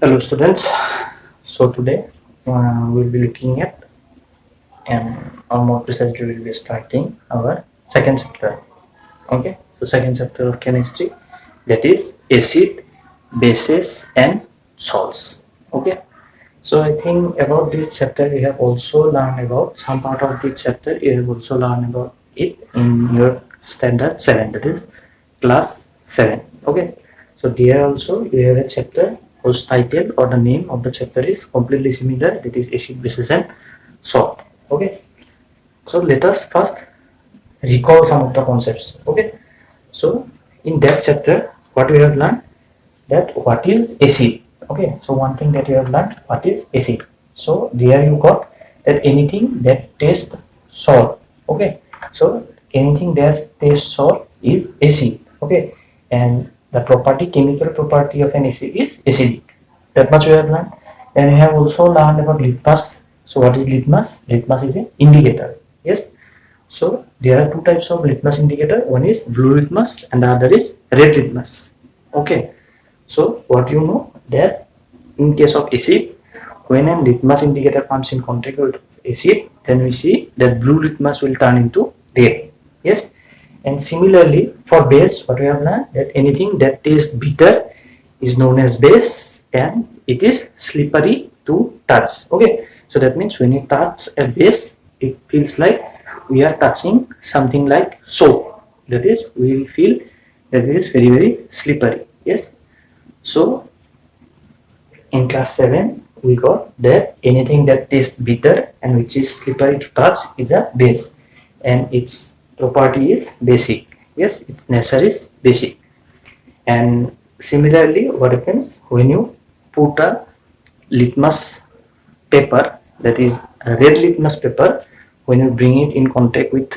Hello students, so today we'll be looking at or more precisely we'll be starting our second chapter. Okay, so second chapter of chemistry, that is acid, bases and salts. Okay, so I think about this chapter we have also learned about some part of this chapter. You have also learned about it in your standard 7, that is class 7. Okay, so here also you have a chapter whose title or the name of the chapter is completely similar, that is acid, bases and salt. Okay, so let us first recall some of the concepts. Okay, so in that chapter what we have learned, that what is acid. Okay, so one thing that you have learned, what is acid. So there you got that anything that tastes salt. Okay, so anything that tastes salt is acid. Okay, and the property, chemical property of an acid is acidic. That much we have learned. And we have also learned about litmus. So what is litmus? Litmus is an indicator. Yes, so there are two types of litmus indicator. One is blue litmus and the other is red litmus. Okay, so what you know, that in case of acid, when a litmus indicator comes in contact with acid, then we see that blue litmus will turn into red. Yes, and similarly for base, what we have learned, that anything that tastes bitter is known as base and it is slippery to touch. Okay, so that means when you touch a base, it feels like we are touching something like soap. That is, we will feel that it is very, very slippery. Yes, so in class 7 we got that anything that tastes bitter and which is slippery to touch is a base and its property is basic. Yes, its nature is basic. And similarly, what happens when you put a litmus paper, that is a red litmus paper, when you bring it in contact with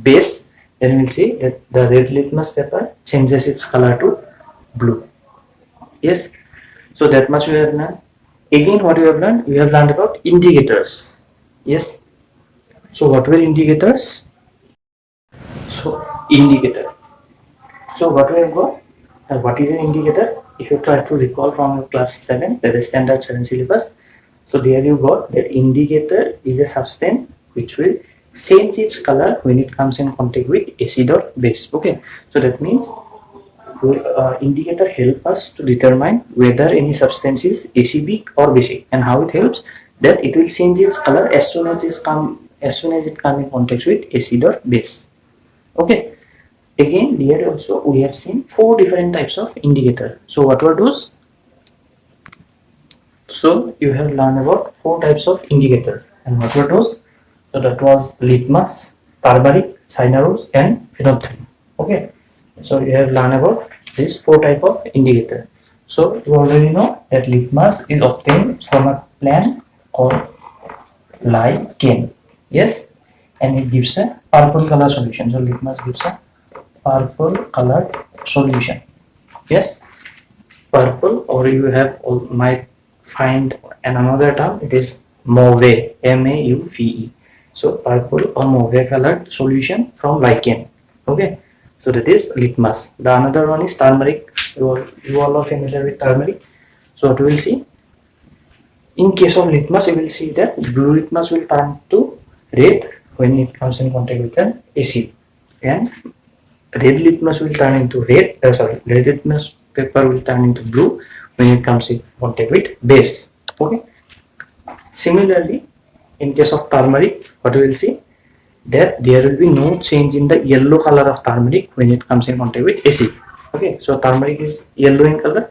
base, then we'll see that the red litmus paper changes its color to blue. Yes, so that much we have learned. Again, what we have learned? We have learned about indicators. Yes, so what were indicators? So indicator. So what we have got? What is an indicator? If you try to recall from your class 7, that is standard 7 syllabus, so there you got that indicator is a substance which will change its color when it comes in contact with acid or base. Okay, so that means indicator help us to determine whether any substance is acidic or basic, and how it helps, that it will change its color as soon as it come in contact with acid or base. Okay, again here also we have seen 4 different types of indicator. So what were those? So you have learned about 4 types of indicator, and what were those? So that was litmus, turmeric, cyanogens and phenolphthalein. Okay, so you have learned about these 4 type of indicator. So you already know that litmus is obtained from a plant called lichen. Yes, and it gives a purple color solution. So litmus gives a purple colored solution. Yes, purple, or you have might find another term, it is mauve, MAUVE. So purple or mauve colored solution from lichen. Okay, so that is litmus. The another one is turmeric. You all are familiar with turmeric. So what we will see, in case of litmus, you will see that blue litmus will turn to red when it comes in contact with an acid, and red litmus will turn into red litmus paper will turn into blue when it comes in contact with base. Okay, similarly in case of turmeric, what we will see, that there will be no change in the yellow color of turmeric when it comes in contact with acid. Okay, so turmeric is yellow in color,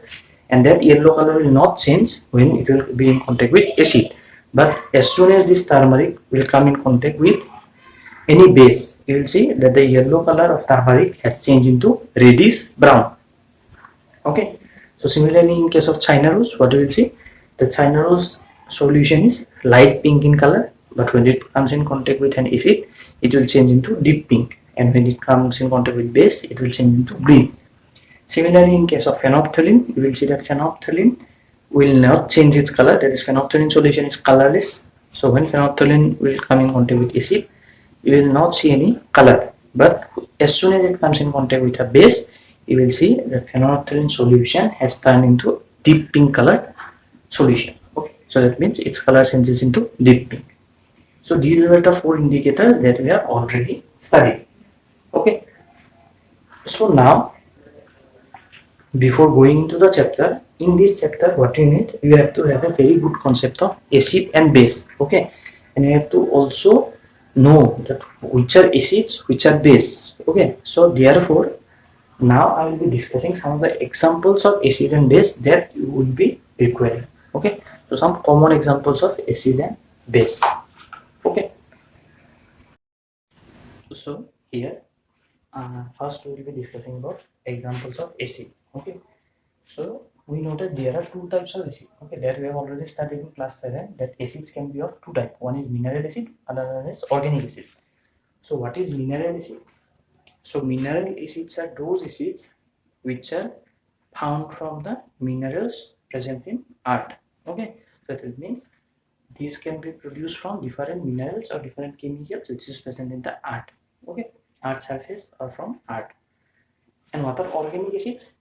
and that yellow color will not change when it will be in contact with acid. But as soon as this turmeric will come in contact with any base, you will see that the yellow color of turmeric has changed into reddish brown. Okay, so similarly in case of cyanogens, what you will see, the cyanogens solution is light pink in color, but when it comes in contact with an acid, it will change into deep pink, and when it comes in contact with base, it will change into green. Similarly in case of phenolphthalein, you will see that phenolphthalein will not change its color, that is phenolphthalein solution is colorless. So when phenolphthalein will come in contact with acid, you will not see any color, but as soon as it comes in contact with a base, you will see the phenolphthalein solution has turned into deep pink color solution. Okay, so that means its color changes into deep pink. So these were the 4 indicators that we have already studied. Okay, so now before going into the chapter, in this chapter what you need, you have to have a very good concept of acid and base. Okay, and you have to also know that which are acids, which are base. Okay, so therefore now I will be discussing some of the examples of acid and base that you will be requiring. Okay, so some common examples of acid and base. Okay, so here first we will be discussing about examples of acid. Okay, so we know that there are two types of acid. Okay, that we have already studied in class 7, that acids can be of two types. One is mineral acid, another one is organic acid. So what is mineral acids? So mineral acids are those acids which are found from the minerals present in earth. Okay, so that means these can be produced from different minerals or different chemicals which is present in the earth. Okay, earth surface or from earth. And what are organic acids?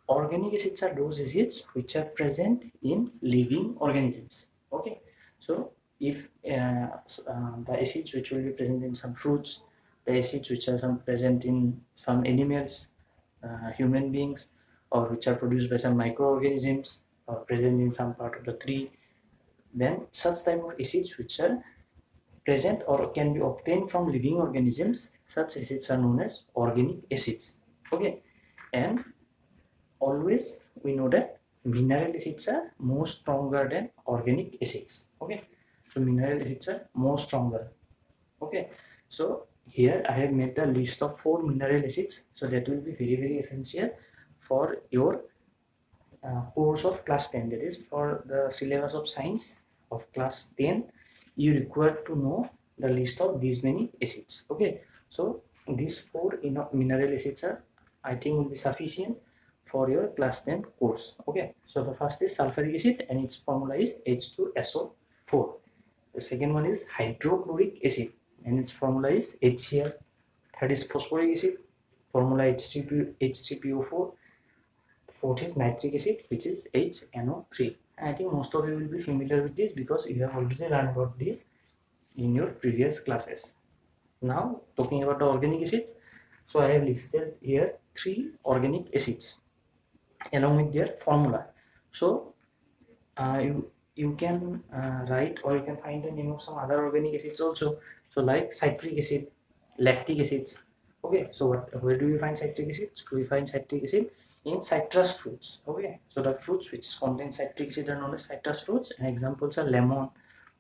Organic acids are those acids which are present in living organisms. Okay, so if the acids which will be present in some fruits, the acids which are some present in some animals, human beings, or which are produced by some microorganisms or present in some part of the tree, then such type of acids which are present or can be obtained from living organisms, such acids are known as organic acids. Okay, and always we know that mineral acids are more stronger than organic acids. Okay, so mineral acids are more stronger. Okay, so here I have made the list of 4 mineral acids, so that will be very essential for your course of class 10, that is for the syllabus of science of class 10. You require to know the list of these many acids. Okay, so these 4 mineral acids are, I think, will be sufficient for your class 10 course. Okay, so the first is sulfuric acid and its formula is H2SO4. The second one is hydrochloric acid and its formula is HCl. Third is phosphoric acid, formula H3PO4. Fourth is nitric acid, which is HNO3. I think most of you will be familiar with this because you have already learned about this in your previous classes. Now talking about the organic acids, so I have listed here 3 organic acids along with their formula. So you can write or you can find the name of some other organic acids also. So like citric acid, lactic acids. Okay, so where do we find citric acid? We find citric acid in citrus fruits. Okay, so the fruits which contain citric acid are known as citrus fruits, and examples are lemon,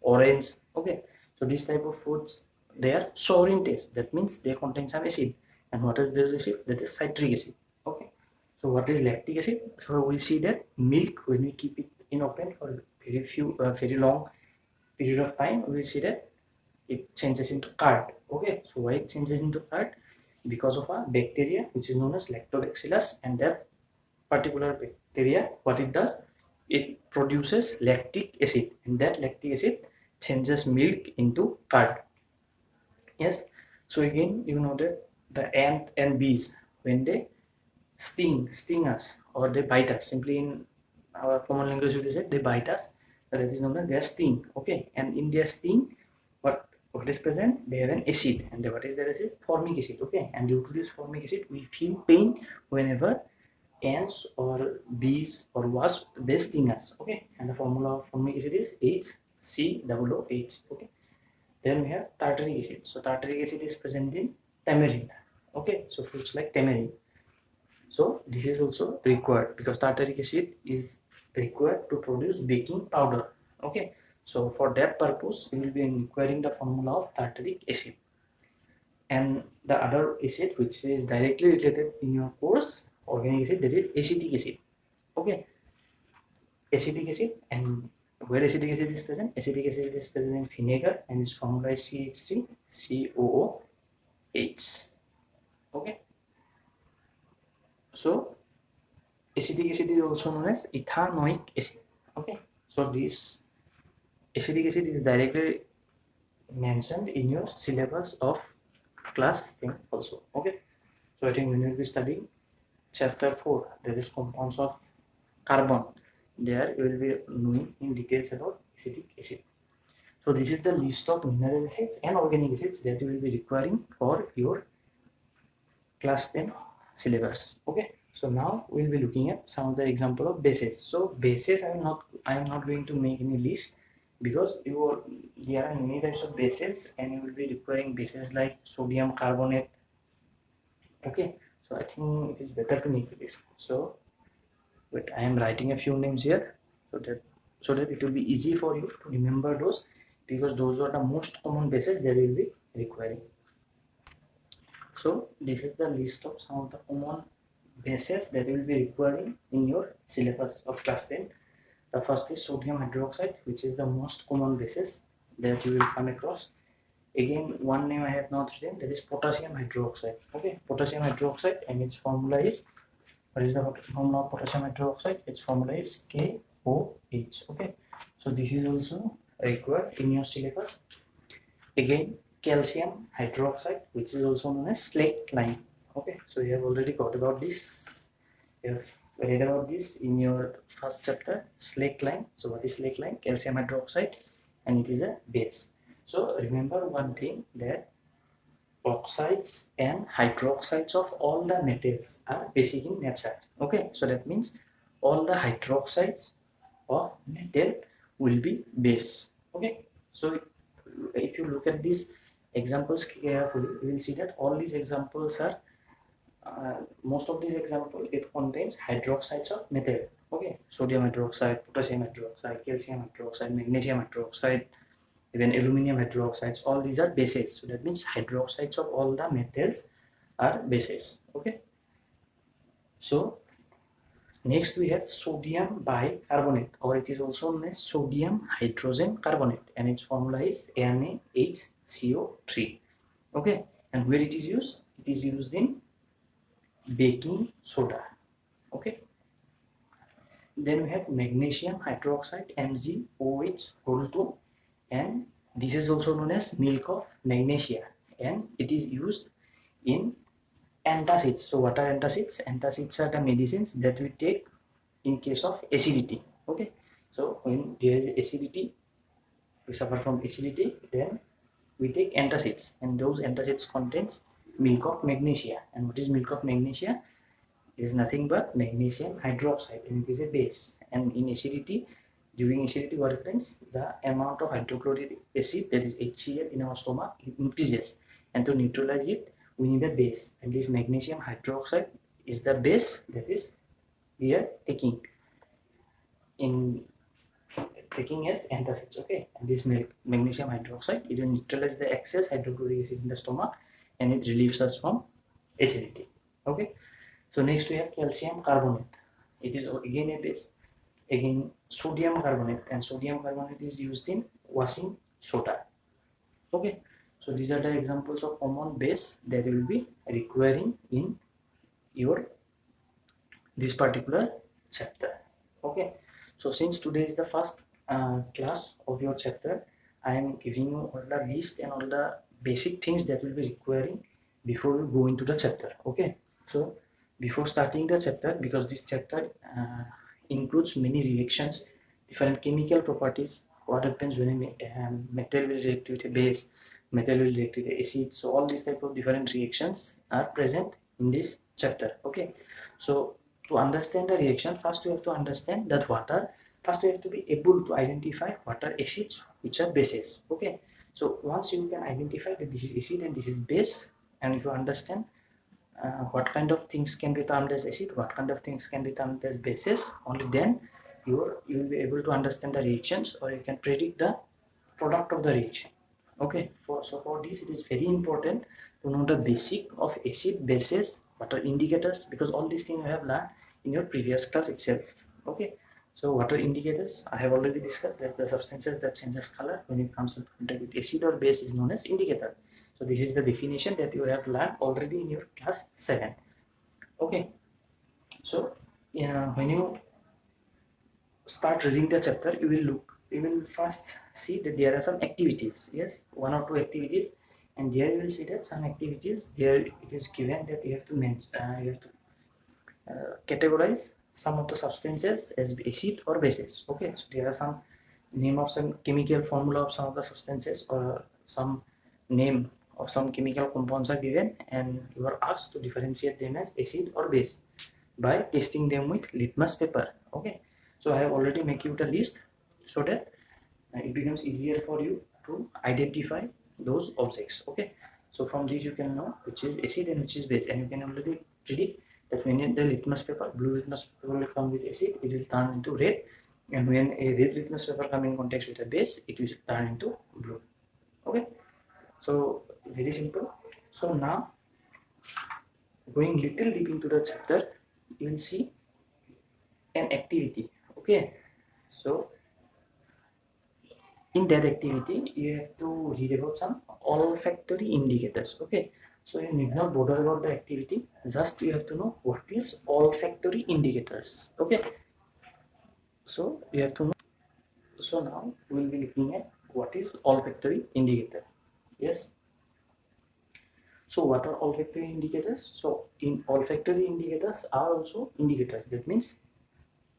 orange. Okay, so these type of fruits, they are sour in taste. That means they contain some acid. And what is the acid? That is citric acid. Okay, so what is lactic acid? So we see that milk, when we keep it in open for very long period of time, we see that it changes into curd. Okay, so why it changes into curd? Because of a bacteria which is known as lactobacillus, and that particular bacteria, what it does, it produces lactic acid, and that lactic acid changes milk into curd. Yes, so again you know that the ant and bees, when they sting us or they bite us, simply in our common language we say they bite us, that is known as their sting. Okay, and in their sting, what is present, they have an acid, and what is their acid? Formic acid. Okay, and due to this formic acid we feel pain whenever ants or bees or wasps they sting us. Okay, and the formula of formic acid is HCOOH. Okay, then we have tartaric acid. So tartaric acid is present in tamarind. Okay, so fruits like tamarind. So this is also required because tartaric acid is required to produce baking powder. Okay, so for that purpose we will be requiring the formula of tartaric acid. And the other acid which is directly related in your course, organic acid, that is acetic acid. Okay, acetic acid, and where acetic acid is present? Acetic acid is present in vinegar and its formula is CH3COOH. Okay, so acetic acid is also known as ethanoic acid. Okay, so this acetic acid is directly mentioned in your syllabus of class 10 also. Okay, so I think we will be studying chapter 4, that is compounds of carbon. there you will be knowing in details about acetic acid. So this is the list of mineral acids and organic acids that you will be requiring for your class 10 syllabus. Okay, so now we'll be looking at some of the example of bases. So bases, I am not going to make any list, because there are many types of bases and you will be requiring bases like sodium carbonate. Okay, so I think it is better to make a list. So but I am writing a few names here, so that it will be easy for you to remember those, because those are the most common bases that we will be requiring. So this is the list of some of the common bases that you will be requiring in your syllabus of class 10. The first is sodium hydroxide, which is the most common basis that you will come across. Again, one name I have not written, that is potassium hydroxide. Okay, potassium hydroxide, and its formula is, what is the formula of potassium hydroxide? Its formula is KOH. Okay, so this is also required in your syllabus. Again, calcium hydroxide, which is also known as slaked lime. Okay, so you have already got about this. You have read about this in your first chapter, slaked lime. So what is slaked lime? Calcium hydroxide, and it is a base. So remember one thing, that oxides and hydroxides of all the metals are basic in nature. Okay, so that means all the hydroxides of metal will be base. Okay, so if you look at these examples carefully, you will see that all these examples are most of these examples, it contains hydroxides of metal. Okay, sodium hydroxide, potassium hydroxide, calcium hydroxide, magnesium hydroxide, even aluminum hydroxides, all these are bases. So that means hydroxides of all the metals are bases. Okay, so next we have sodium bicarbonate, or it is also known as sodium hydrogen carbonate, and its formula is NaHCO3. Okay, and where it is used? It is used in baking soda. Okay, then we have magnesium hydroxide, MgOH2, and this is also known as milk of magnesia, and it is used in antacids. So what are antacids? Antacids are the medicines that we take in case of acidity. Okay, so when there is acidity, we suffer from acidity, then we take antacids, and those antacids contains milk of magnesia. And what is milk of magnesia? It is nothing but magnesium hydroxide, and it is a base. And in acidity, during acidity, what happens? The amount of hydrochloric acid, that is HCl, in our stomach increases, and to neutralize it, we need a base, and this magnesium hydroxide is the base that is we are taking as antacids. Okay, and this magnesium hydroxide, it will neutralize the excess hydrochloric acid in the stomach, and it relieves us from acidity. Okay, so next we have calcium carbonate. It is again a base. Again, sodium carbonate, and sodium carbonate is used in washing soda. Okay, so these are the examples of common base that you will be requiring in your this particular chapter. Okay, so since today is the first class of your chapter, I am giving you all the list and all the basic things that will be requiring before we go into the chapter. Okay, so before starting the chapter, because this chapter includes many reactions, different chemical properties, what happens when a metal will react with a base, metal will react with acid. So all these type of different reactions are present in this chapter. Okay, so to understand the reaction, first you have to understand that first you have to be able to identify what are acids, which are bases. Okay, so once you can identify that this is acid and this is base, and if you understand what kind of things can be termed as acid, what kind of things can be termed as bases, only then you will be able to understand the reactions, or you can predict the product of the reaction. Okay, so for this it is very important to know the basic of acid, bases, what are indicators, because all these things you have learned in your previous class itself. Okay, so what are indicators? I have already discussed that the substances that changes color when it comes in contact with acid or base is known as indicator. So this is the definition that you have learned already in your class 7. Okay, so when you start reading the chapter, you will first see that there are some activities. Yes, one or two activities, and there you will see that some activities there it is given that you have to categorize some of the substances as acid or bases. Okay, so there are some name of some chemical formula of some of the substances, or some name of some chemical compounds are given, and you are asked to differentiate them as acid or base by testing them with litmus paper. Okay, so I have already make you the list so that it becomes easier for you to identify those objects. Okay, so from these you can know which is acid and which is base, and you can already predict that when the litmus paper, blue litmus paper will come with acid, it will turn into red, and when a red litmus paper come in contact with a base, it will turn into blue. Okay, so very simple. So now going little deep into the chapter, you will see an activity. Okay, so in that activity you have to read about some olfactory indicators. Okay, so you need not bother about the activity, just you have to know what is olfactory indicators. Okay, so you have to know. So now we will be looking at what is olfactory indicator. Yes, so what are olfactory indicators? So in olfactory indicators are also indicators. That means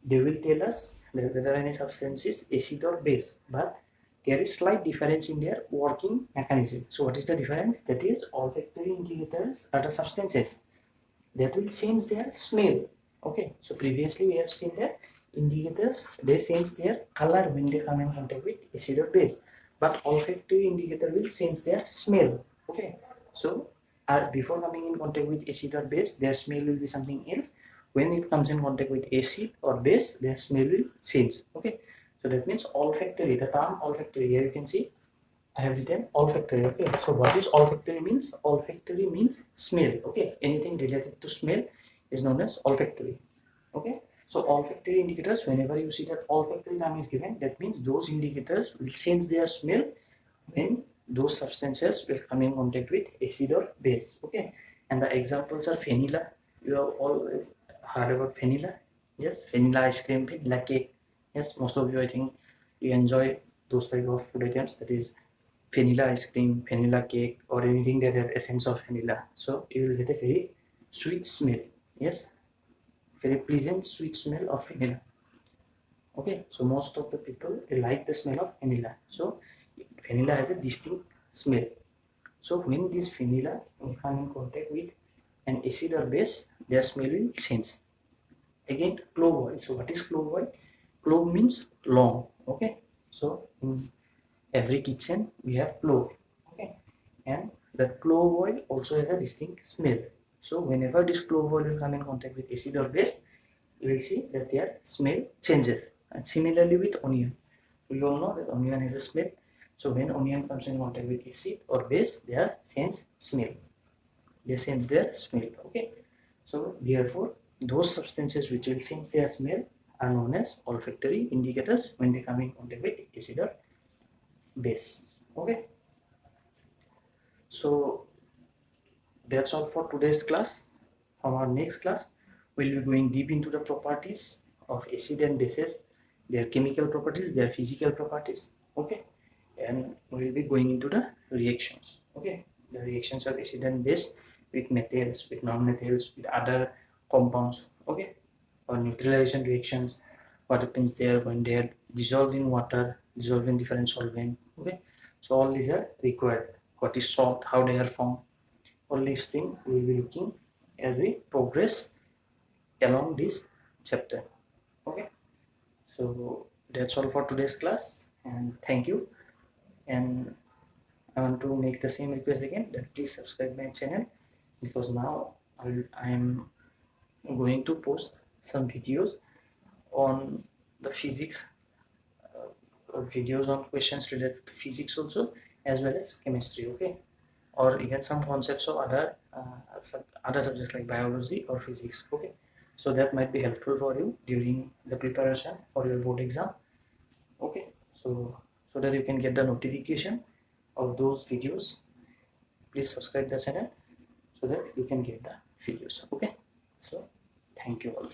they will tell us whether any substance is acid or base, but there is slight difference in their working mechanism. So what is the difference? That is, olfactory indicators are the substances that will change their smell. Okay, so previously we have seen that indicators, they change their color when they come in contact with acid or base, but olfactory indicator will change their smell. Okay, so before coming in contact with acid or base, their smell will be something else. When it comes in contact with acid or base, their smell will change. Okay, so that means olfactory, the term olfactory, here you can see I have written olfactory. Okay, so what is olfactory means? Olfactory means smell. Okay, anything related to smell is known as olfactory. Okay, so olfactory indicators, whenever you see that olfactory term is given, that means those indicators will change their smell when those substances will come in contact with acid or base. Okay, and the examples are vanilla. You have all heard about vanilla. Yes, vanilla ice cream, vanilla cake. Yes, most of you, I think, you enjoy those type of food items, that is vanilla ice cream, vanilla cake, or anything that has essence of vanilla. So you will get a very sweet smell. Yes, very pleasant sweet smell of vanilla. Okay, so most of the people, they like the smell of vanilla. So vanilla has a distinct smell. So when this vanilla will come in contact with an acid or base, their smell will change. Again, clove oil. So what is clove oil? Clove means long. Okay, so in every kitchen we have clove. Okay, and the clove oil also has a distinct smell. So whenever this clove oil will come in contact with acid or base, you will see that their smell changes. And similarly with onion, we all know that onion has a smell. So when onion comes in contact with acid or base, they are change smell. They change their smell. Okay, so therefore those substances which will change their smell are known as olfactory indicators when they come in contact with acid or base. Okay, so that's all for today's class. From our next class, we'll be going deep into the properties of acid and bases, their chemical properties, their physical properties. Okay, and we'll be going into the reactions. Okay, the reactions of acid and base with metals, with non-metals, with other compounds. Okay, or neutralization reactions, what happens there when they are dissolved in water, dissolved in different solvent. Okay, so all these are required. What is salt, how they are formed, all these things we will be looking as we progress along this chapter. Okay, so that's all for today's class, and thank you. And I want to make the same request again, that please subscribe my channel, because now I am going to post some videos on the physics, videos on questions related to physics also, as well as chemistry. Okay, or even some concepts of other subjects like biology or physics. Okay, so that might be helpful for you during the preparation for your board exam. Okay, so that you can get the notification of those videos, please subscribe the channel so that you can get the videos. Okay, so thank you all.